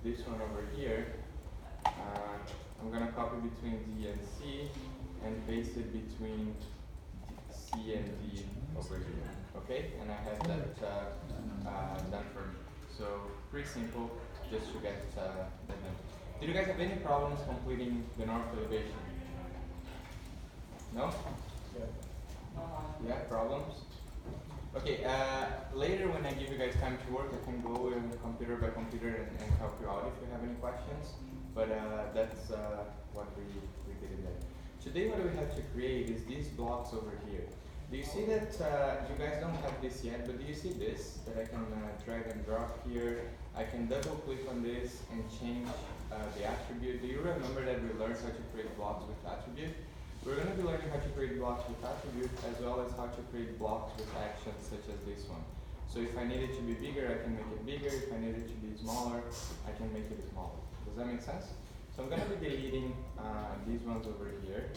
this one over here, I'm going to copy between D and C and paste it between C and D over here. Okay? And I have that done for me. So pretty simple, just to get that done. Did you guys have any problems completing the north elevation? No? Yeah, problems? Okay, later when I give you guys time to work, I can go computer by computer and help you out if you have any questions. But that's what we did in there. Today what we have to create is these blocks over here. Do you see that, you guys don't have this yet, but do you see this? That I can drag and drop here. I can double click on this and change the attribute. Do you remember that we learned how to create blocks with attribute? We're going to be learning how to create blocks with attribute as well as how to create blocks with actions such as this one. So if I need it to be bigger, I can make it bigger. If I need it to be smaller, I can make it smaller. Does that make sense? So I'm going to be deleting these ones over here,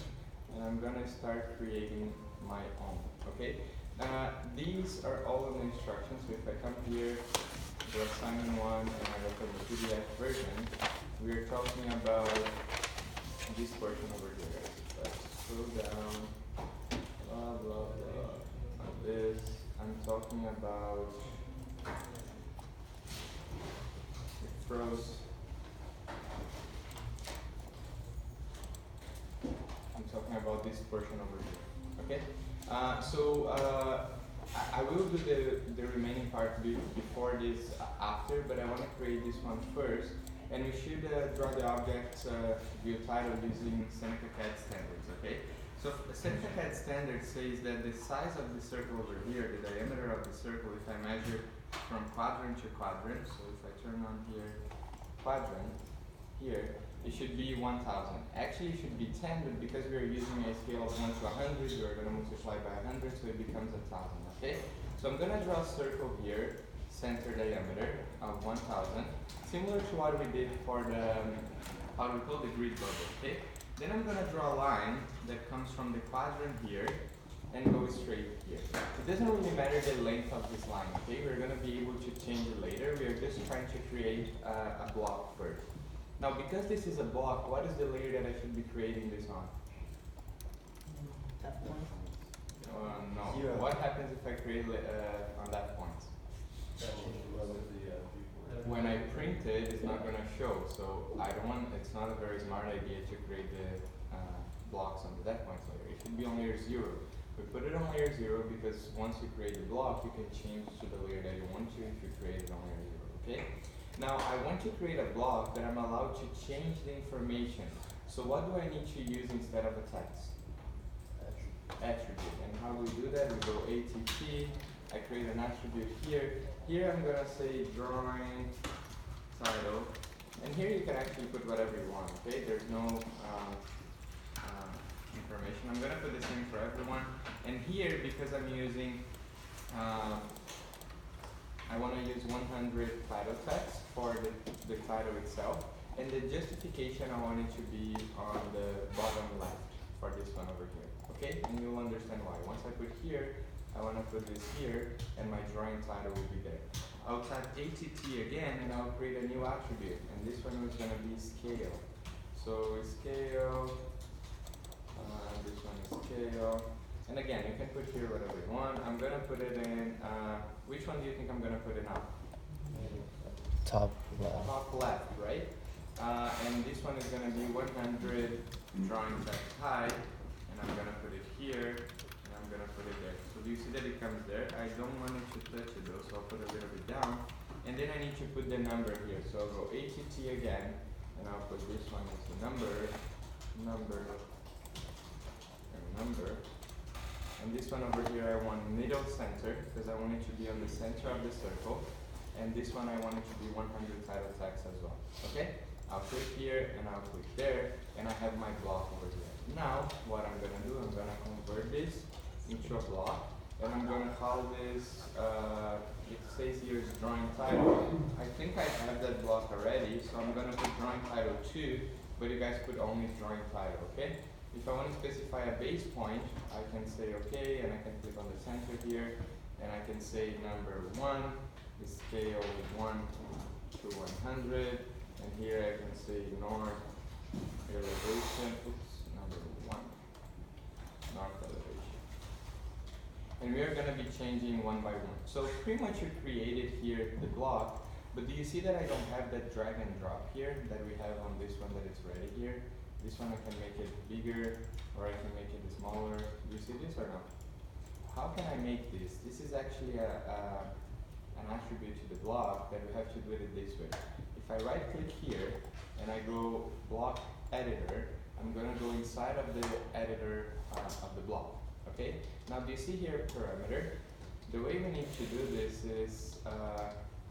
and I'm going to start creating my own, okay? These are all of the instructions. So if I come here to assignment 1 and I look at the PDF version, we are talking about this portion over here. Let's scroll down, blah, blah, blah. On this, I'm talking about it froze. I'm talking about this portion over here. Okay? I will do the remaining part before this after, but I want to create this one first. And we should draw the object view title using Seneca CAD standards, okay? So Seneca CAD standard says that the size of the circle over here, the diameter of the circle, if I measure from quadrant to quadrant, so if I turn on here, quadrant, here, it should be 1,000. Actually, it should be 10, but because we are using a scale of 1 to 100, we are going to multiply by 100, so it becomes 1,000, okay? So I'm going to draw a circle here, center diameter of 1,000, similar to what we did for the, how we call the grid bubble, okay? Then I'm going to draw a line that comes from the quadrant here and go straight here. It doesn't really matter the length of this line, okay? We're going to be able to change it later. We are just trying to create a block first. Now, because this is a block, what is the layer that I should be creating this on? That point. No. Zero. What happens if I create on that point? When I print it, it's not going to show. So I don't want. It's not a very smart idea to create the blocks on the that point layer. It should be on layer 0. We put it on layer 0 because once you create the block, you can change to the layer that you want to if you create it on layer 0. Okay. Now I want to create a block that I'm allowed to change the information. So what do I need to use instead of a text? Attribute. And how do we do that? We go ATT, I create an attribute here. Here I'm going to say drawing title. And here you can actually put whatever you want, okay? There's no information. I'm going to put the same for everyone. And here, because I'm using I want to use 100 title text for the title itself. And the justification, I want it to be on the bottom left for this one over here. Okay? And you'll understand why. Once I put here, I want to put this here, and my drawing title will be there. I'll type ATT again, and I'll create a new attribute. And this one is going to be scale. So scale, this one is scale. And again, you can put here whatever you want. I'm going to put it in, which one do you think I'm going to put it on? Top left. Top left, right? And this one is going to be 100 drawing text height. And I'm going to put it here. And I'm going to put it there. So do you see that it comes there? I don't want it to touch it though, so I'll put a little bit down. And then I need to put the number here. So I'll go ATT again. And I'll put this one as the number. And this one over here I want middle center, because I want it to be on the center of the circle. And this one I want it to be 100 title text as well. Okay? I'll click here and I'll click there, and I have my block over here. Now, what I'm going to do, I'm going to convert this into a block, and I'm going to call this, it says here is drawing title. I think I have that block already, so I'm going to put drawing title 2, but you guys put only drawing title, okay? If I want to specify a base point, I can say okay, and I can click on the center here, and I can say number 1, the scale is 1 to 100, And here I can say north elevation, number 1, north elevation. And we are going to be changing one by one. So pretty much you created here the block, but do you see that I don't have that drag and drop here that we have on this one that is ready here? This one I can make it bigger, or I can make it smaller. Do you see this or not? How can I make this? This is actually an attribute to the block that we have to do it this way. If I right click here and I go block editor, I'm going to go inside of the editor of the block. Okay? Now do you see here parameter? The way we need to do this is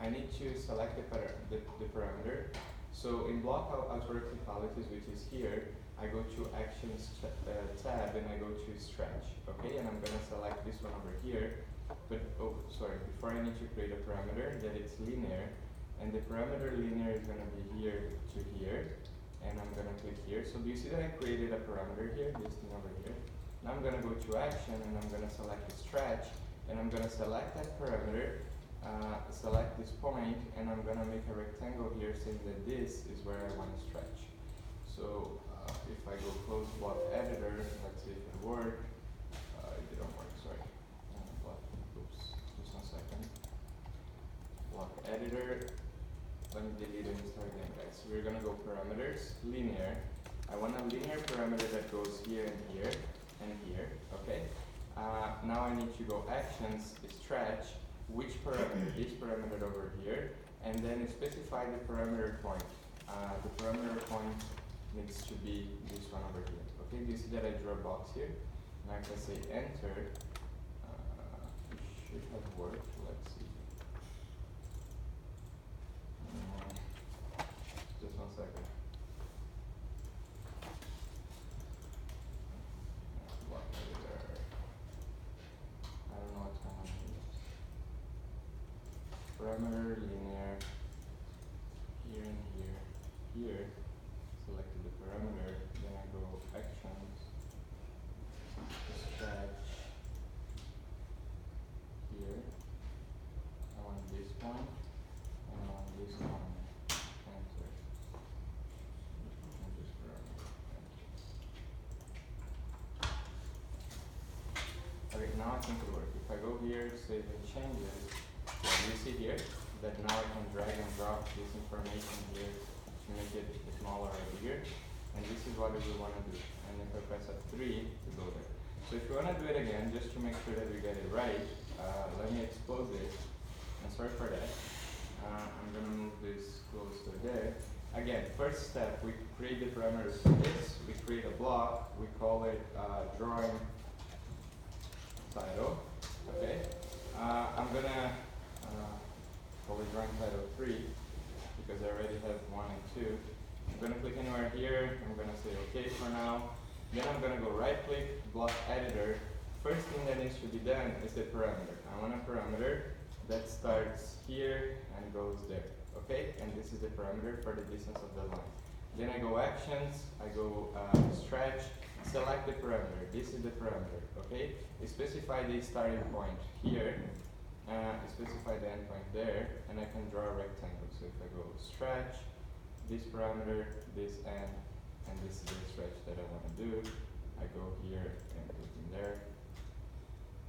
I need to select the parameter. So in block authority qualities, which is here, I go to actions tab and I go to stretch. Okay, and I'm gonna select this one over here. But oh, sorry, before I need to create a parameter that it's linear, and the parameter linear is gonna be here to here, and I'm gonna click here. So do you see that I created a parameter here, this thing over here? Now I'm gonna go to action and I'm gonna select the stretch, and I'm gonna select that parameter. Select this point, and I'm gonna make a rectangle here saying that this is where I want to stretch. So if I go close block editor, let's see if it worked. It didn't work, sorry. Oops, just 1 second. Block editor. Let me delete it and start again, guys. So we're gonna go parameters, linear. I want a linear parameter that goes here and here and here. Okay. Now I need to go actions, stretch. Which parameter? This parameter over here, and then specify the parameter point. The parameter point needs to be this one over here. Okay, do you see that I drew a box here? Now I can say enter. It should have worked. Let's see. Just 1 second. Block editor. I don't know what's going on here. Parameter linear here and here, here, selected the parameter, then I go actions, stretch, here, I want this one, and I want this one, enter, and this parameter, enter. Okay, now I think it works. If I go here, save and changes, you see here that now I can drag and drop this information here to make it smaller or bigger, and this is what we want to do. And if I press F3 to go there. So if you want to do it again, just to make sure that we get it right, let me expose this. And sorry for that. I'm going to move this closer there. Again, first step, we create the parameters for this. We create a block. We call it drawing title. Okay. I'm going to probably drawing title 3 because I already have 1 and 2. I'm going to click anywhere here. I'm going to say OK for now. Then I'm going to go right click, block editor. First thing that needs to be done is the parameter. I want a parameter that starts here and goes there. Okay? And this is the parameter for the distance of the line. Then I go actions, I go stretch, select the parameter. This is the parameter. Okay? Specify the starting point here. Specify the endpoint there, and I can draw a rectangle. So if I go stretch, this parameter, this end, and this is the stretch that I want to do, I go here and put in there.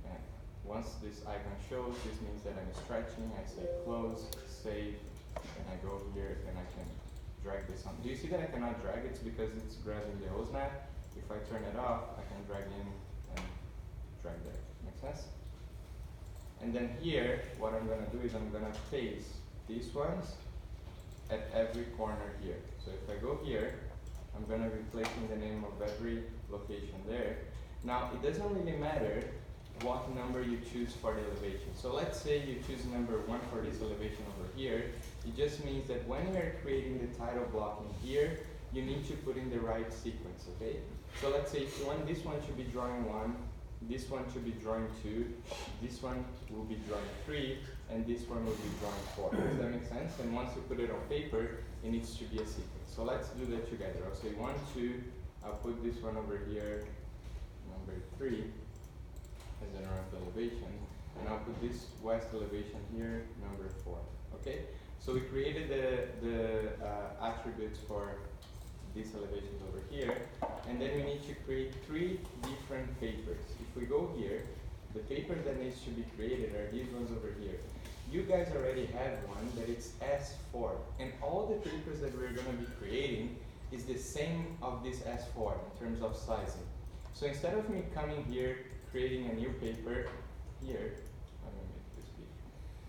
And once this icon shows, this means that I'm stretching. I say close, save, and I go here and I can drag this on. Do you see that I cannot drag? It's because it's grabbing the OSNAP. If I turn it off, I can drag in and drag there. Make sense? And then here, what I'm going to do is I'm going to paste these ones at every corner here. So if I go here, I'm going to be placing the name of every location there. Now, it doesn't really matter what number you choose for the elevation. So let's say you choose number 1 for this elevation over here. It just means that when you're creating the title block in here, you need to put in the right sequence, okay? So let's say if you want this one should be drawing 1, this one should be drawing 2, this one will be drawing 3, and this one will be drawing 4. Does that make sense? And once you put it on paper, it needs to be a sequence. So let's do that together. I'll say 1, 2, I'll put this one over here, number 3, as a north elevation, and I'll put this west elevation here, number 4. Okay? So we created the attributes for these elevations over here, and then we need to create 3 different papers. If we go here, the paper that needs to be created are these ones over here. You guys already have one that it's S4, and all the papers that we're going to be creating is the same of this S4 in terms of sizing. So instead of me coming here, creating a new paper here, I'm going to make this big.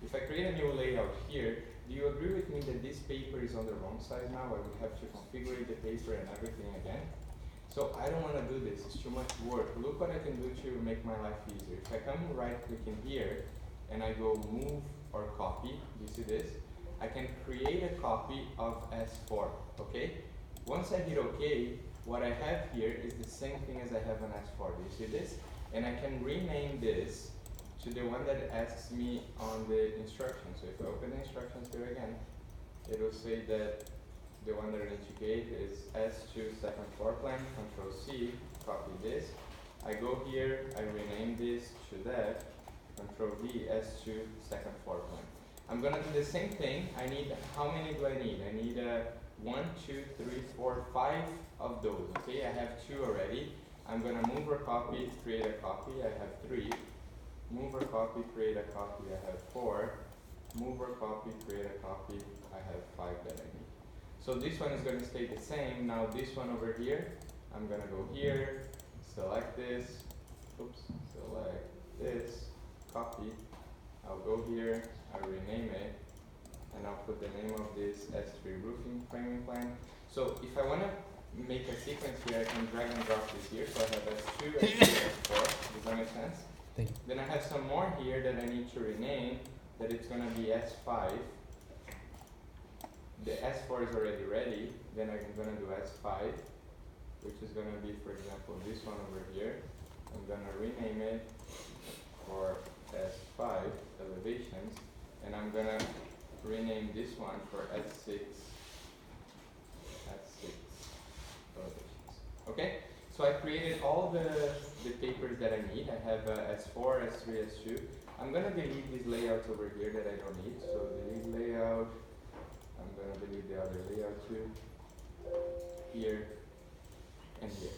If I create a new layout here, do you agree with me that this paper is on the wrong size now? I would have to configure the paper and everything again. So I don't want to do this, it's too much work. Look what I can do to make my life easier. If I come right click in here and I go move or copy, you see this? I can create a copy of S4, okay? Once I hit OK, what I have here is the same thing as I have on S4. Do you see this? And I can rename this to the one that asks me on the instructions. So if I open the instructions here again, it will say that the one that I need to create is S2 second floor plan, Control C, copy this. I go here, I rename this to that, Control V, S2 second floor plan. I'm gonna do the same thing. I need, how many do I need? I need 1, 2, 3, 4, 5 of those, okay? I have 2 already. I'm gonna move or copy, create a copy, I have 3. Move or copy, create a copy, I have 4. Move or copy, create a copy, I have 5 that I need. So this one is going to stay the same. Now this one over here, I'm going to go here, select this, oops, select this, copy. I'll go here, I'll rename it, and I'll put the name of this S3 roofing framing plan. So if I want to make a sequence here, I can drag and drop this here. So I have S2, S3, S4. Does that make sense? Thank you. Then I have some more here that I need to rename, that it's going to be S5. The S4 is already ready, then I'm going to do S5, which is going to be, for example, this one over here. I'm going to rename it for S5 elevations, and I'm going to rename this one for S6 elevations. Okay? So I created all the papers that I need. I have S4, S3, S2. I'm going to delete these layouts over here that I don't need. So delete layout. I'm going to delete the other layout too. Here and here.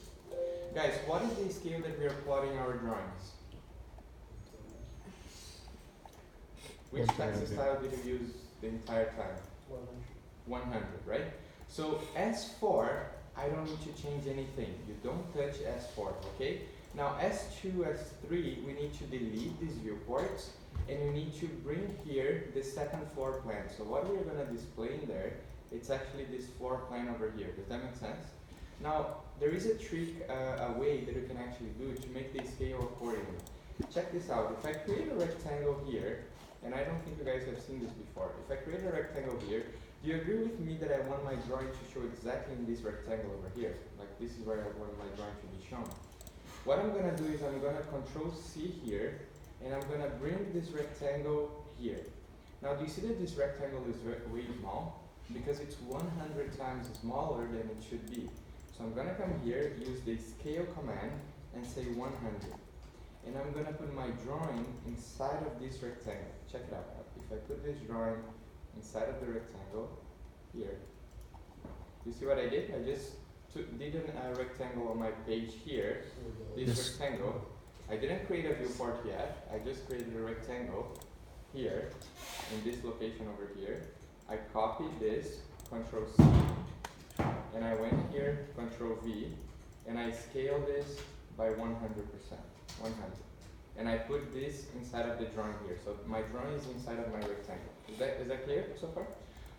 Guys, what is the scale that we are plotting our drawings? Which taxi style did you use the entire time? 100, right? So S4, I don't need to change anything. You don't touch S4, okay? Now S2, S3, we need to delete these viewports, and we need to bring here the second floor plan. So what we're going to display in there, it's actually this floor plan over here. Does that make sense? Now, there is a trick, a way that you can actually do to make the scale accordingly. Check this out. If I create a rectangle here, and I don't think you guys have seen this before. If I create a rectangle here, do you agree with me that I want my drawing to show exactly in this rectangle over here? Like this is where I want my drawing to be shown. What I'm going to do is I'm going to Control C here, and I'm going to bring this rectangle here. Now do you see that this rectangle is way small? Because it's 100 times smaller than it should be. So I'm going to come here, use the scale command, and say 100. And I'm going to put my drawing inside of this rectangle. Check it out. If I put this drawing inside of the rectangle, here. You see what I did? I just did a rectangle on my page here. This rectangle. I didn't create a viewport yet. I just created a rectangle here, in this location over here. I copied this, Control C, and I went here, Control V, and I scaled this by 100%. 100. And I put this inside of the drawing here. So my drawing is inside of my rectangle. Is that clear so far?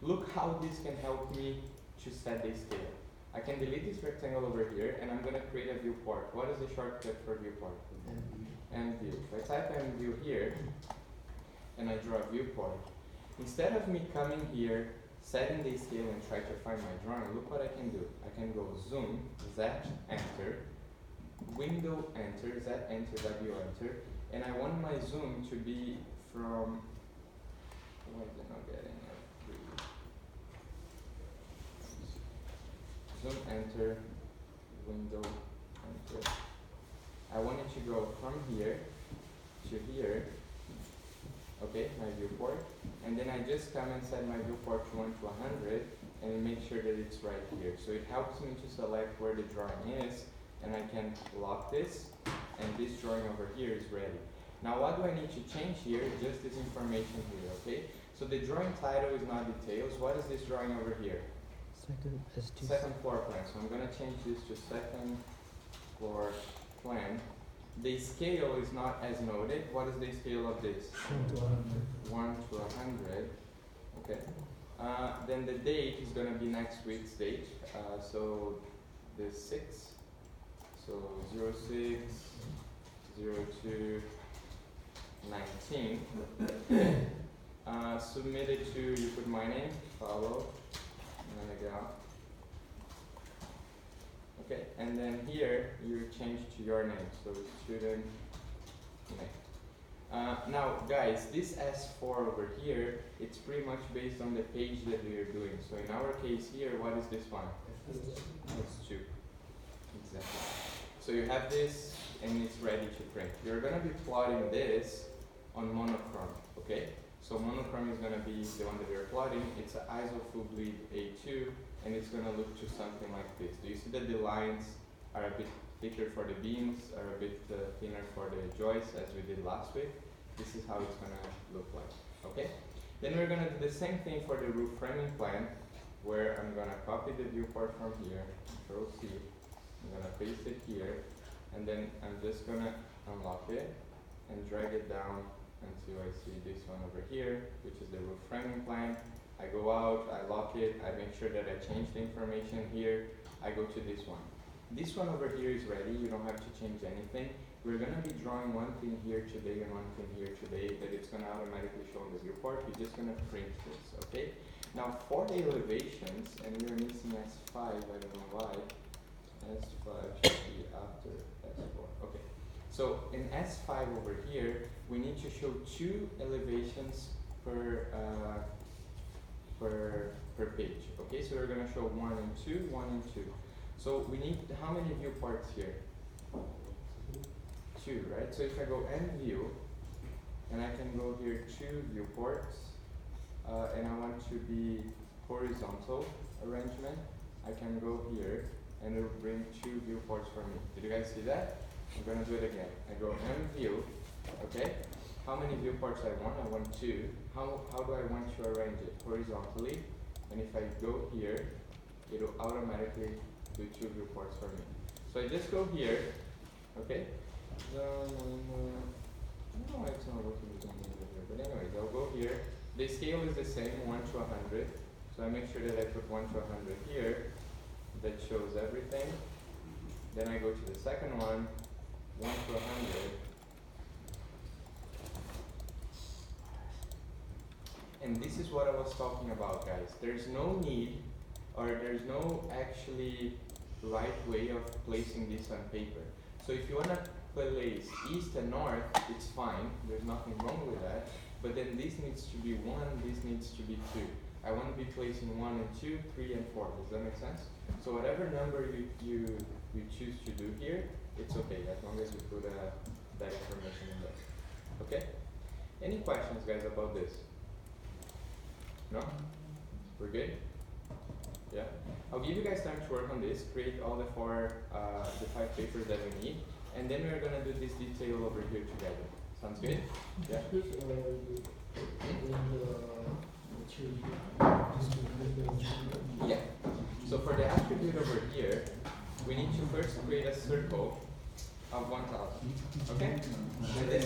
Look how this can help me to set the scale. I can delete this rectangle over here, and I'm going to create a viewport. What is the shortcut for viewport? N-view. If I type N-view here, and I draw a viewport, instead of me coming here, setting the scale and try to find my drawing, look what I can do. I can go zoom, Z, enter, window, enter, Z, enter, W, enter, and I want my zoom to be from, why is it not getting it? Zoom, enter, window, enter. I want it to go from here to here, okay, my viewport, and then I just come and set my viewport to 1 to 100, and make sure that it's right here. So it helps me to select where the drawing is, and I can lock this, and this drawing over here is ready. Now what do I need to change here? Just this information here, okay? So the drawing title is not details. What is this drawing over here? Second S2. Second floor plan. So I'm gonna change this to second floor plan. The scale is not as noted. What is the scale of this? 1 to 100. Okay. Then the date is gonna be next week's date. So the 6th. So 06, 02, 19. Submitted to, you put my name, follow, and then go. Okay, and then here you change to your name, so student name. Now guys, this S4 over here, it's pretty much based on the page that we are doing. So in our case here, what is this one? S2. Exactly. So you have this and it's ready to print. You're gonna be plotting this on monochrome, okay? So monochrome is gonna be the one that you're plotting. It's an ISO full bleed A2, and it's gonna look to something like this. Do you see that the lines are a bit thicker for the beams, are a bit thinner for the joists, as we did last week? This is how it's gonna look like, okay? Then we're gonna do the same thing for the roof framing plan, where I'm gonna copy the viewport from here, Control C, I'm gonna paste it here, and then I'm just gonna unlock it and drag it down until I see this one over here, which is the roof framing plan. I go out, I lock it, I make sure that I change the information here, I go to this one. This one over here is ready, you don't have to change anything. We're gonna be drawing one thing here today and one thing here today that it's gonna automatically show on the viewport. You're just gonna print this, okay? Now for the elevations, and we're missing S5, I don't know why. S5 should be after S4, okay. So in S5 over here, we need to show 2 elevations per page. Okay, so we're gonna show 1 and 2, 1 and 2. So we need how many viewports here? 2, right? So if I go end view, and I can go here 2 viewports, and I want to be horizontal arrangement, I can go here, and it will bring 2 viewports for me. Did you guys see that? I'm gonna do it again. I go end view, okay? How many viewports I want? I want 2. How do I want to arrange it? Horizontally, and if I go here, it will automatically do 2 viewports for me. So I just go here, okay? I don't know why it's not working with me over here, but anyways, I'll go here. The scale is the same, 1 to 100. So I make sure that I put 1 to 100 here. That shows everything. Then I go to the second one, 1 to 100. And this is what I was talking about, guys. There's no need, or there's no actually right way of placing this on paper. So if you want to place east and north, it's fine. There's nothing wrong with that. But then this needs to be 1, this needs to be 2. I want to be placing 1 and 2, 3 and 4. Does that make sense? So whatever number you choose to do here, it's okay, as long as you put that information in there. Okay? Any questions, guys, about this? No? We're good? Yeah? I'll give you guys time to work on this, create all the 5 papers that we need, and then we're gonna do this detail over here together. Sounds good? Yeah? Yeah. So for the attribute over here, we need to first create a circle of 1000. Okay? And then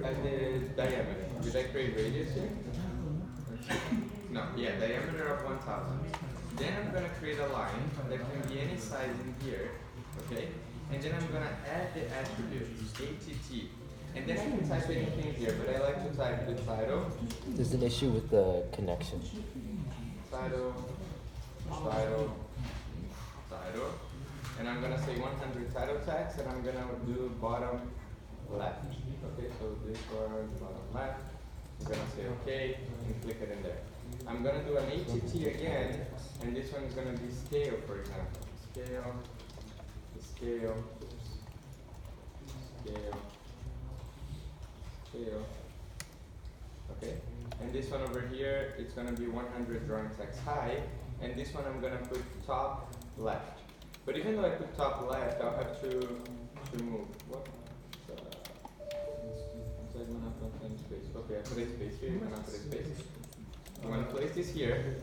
at the diameter. Did I create radius here? No, yeah, diameter of 1000. Then I'm gonna create a line that can be any size in here, okay? And then I'm gonna add the attributes, ATT. And then I can type anything here, but I like to type the title. There's an issue with the connection. Title. And I'm gonna say 100 title tags, and I'm gonna do bottom left. Okay, so this one, bottom left. I'm gonna say okay, and click it in there. I'm gonna do an ATT again, and this one is gonna be scale, for example. Scale. Okay, and this one over here, it's gonna be 100 drawing text high, and this one I'm gonna put top left. But even though I put top left, I'll have to move. What? Inside one up on space. Okay, I put a space here, you cannot put a space. I'm gonna place this here,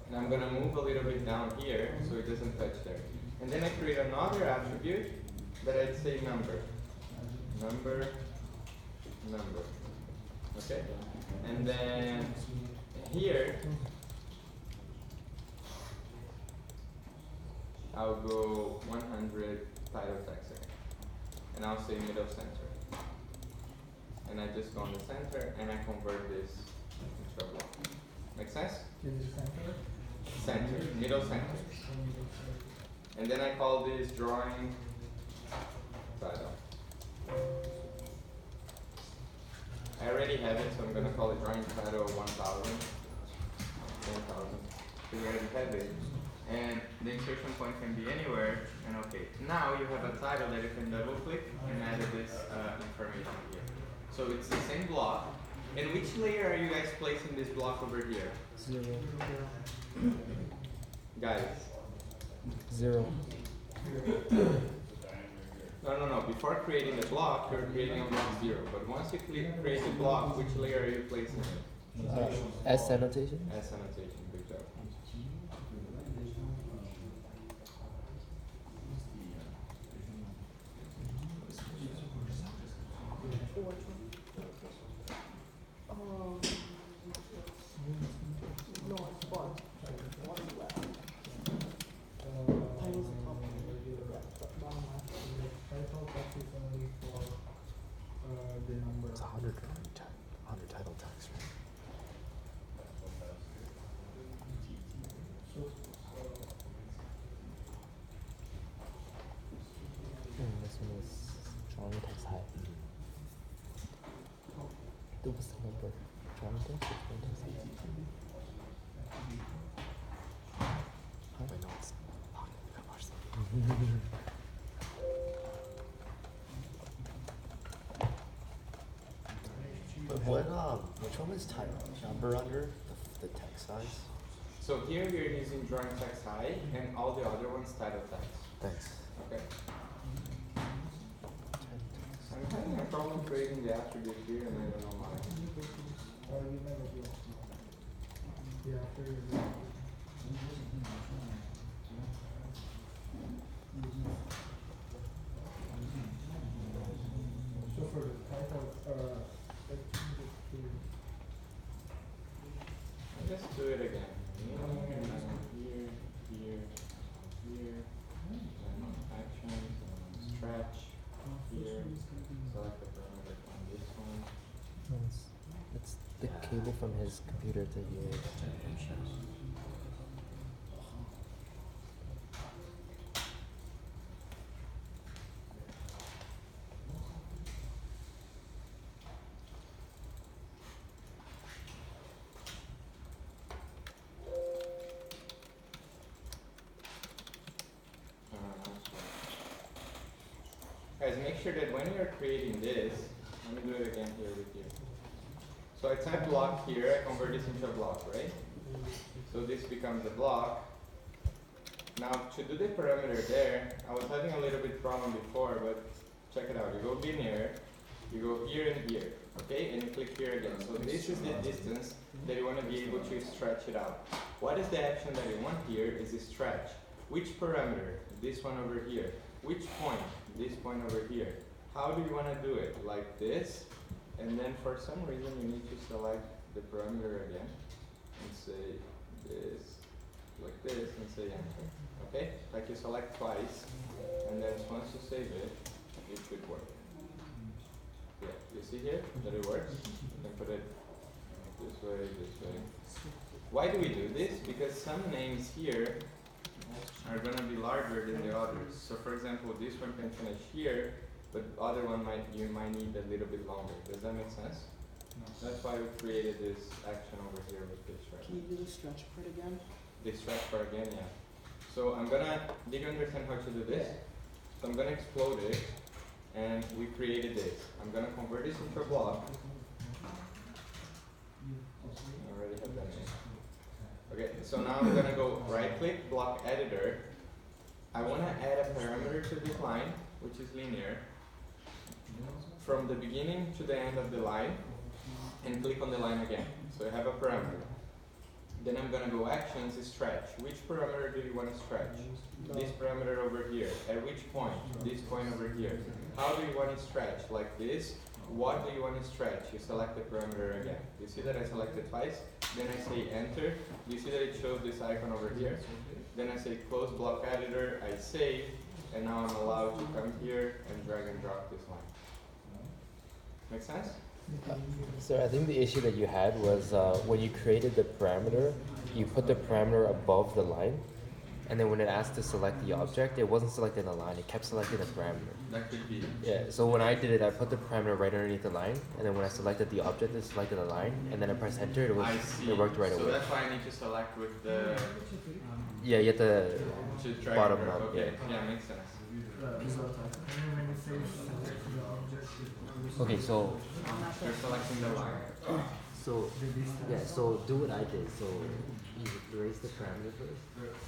and I'm gonna move a little bit down here so it doesn't touch there. And then I create another attribute that I'd say number. Number. Okay? And then here, I'll go 100 title text again. And I'll say middle center. And I just go on the center and I convert this into a block. Make sense? Center, middle center. And then I call this drawing title. I already have it, so I'm gonna call it drawing title 1000. So you already have it. And the insertion point can be anywhere, and okay. Now you have a title that you can double click and add this information here. So it's the same block. And which layer are you guys placing this block over here? 0. Guys. 0. No. Before creating the block, you're creating a block 0. But once you create the block, which layer are you placing it? S annotation? S annotation, good job. It's 100 title tags, right? This one is drawing text high. What's the number? Drawing text or drawing text high? Wait, no, it's Which one is title? Number under the text size? So here we're using drawing text high, and all the other ones title text. Thanks. Okay. I'm having a problem creating the attribute here, and I don't know why. So for the title, Let's do it again. Here, actions, stretch, here, select the parameter on this one. No, it's the cable from his computer to yours. Guys, make sure that when you're creating this, let me do it again here with you. So I type block here, I convert this into a block, right? So this becomes a block. Now to do the parameter there, I was having a little bit problem before, but check it out. You go linear, you go here and here, okay? And you click here again. So this is the distance that you want to be able to stretch it out. What is the action that you want here is a stretch. Which parameter? This one over here. Which point? This point over here. How do you want to do it? Like this, and then for some reason you need to select the parameter again and say this, like this, and say enter. Okay? Like you select twice, and then once you save it, it should work. Yeah, you see here that it works? You can put it this way, this way. Why do we do this? Because some names here are going to be larger than the others. So for example, this one can finish here, but other one you might need a little bit longer. Does that make sense? No. That's why we created this action over here with this right. Can you do the stretch part again? The stretch part again, yeah. So I'm gonna, did you understand how to do this? Yeah. So I'm gonna explode it, and we created this. I'm gonna convert this into a block, Okay, so now I'm gonna go right click, block editor. I wanna add a parameter to this line, which is linear, from the beginning to the end of the line, and click on the line again. So I have a parameter. Then I'm gonna go actions, stretch. Which parameter do you want to stretch? This parameter over here. At which point? This point over here. How do you want to stretch? Like this? What do you want to stretch? You select the parameter again. You see that I selected twice? Then I say enter. You see that it shows this icon over here? Then I say close block editor, I save, and now I'm allowed to come here and drag and drop this line. Make sense? So I think the issue that you had was when you created the parameter, you put the parameter above the line, and then when it asked to select the object, it wasn't selecting the line, it kept selecting the parameter. That could be. Yeah, so when I did it, I put the parameter right underneath the line, and then when I selected the object, it selected the line, and then I pressed enter, I see. it worked right so away. that's why I need to select with the Yeah, you have to to drag bottom and drop. up, Okay, yeah. yeah, makes sense. Okay, so You're selecting the line. so yeah, so do what I did. So you erase the parameter first.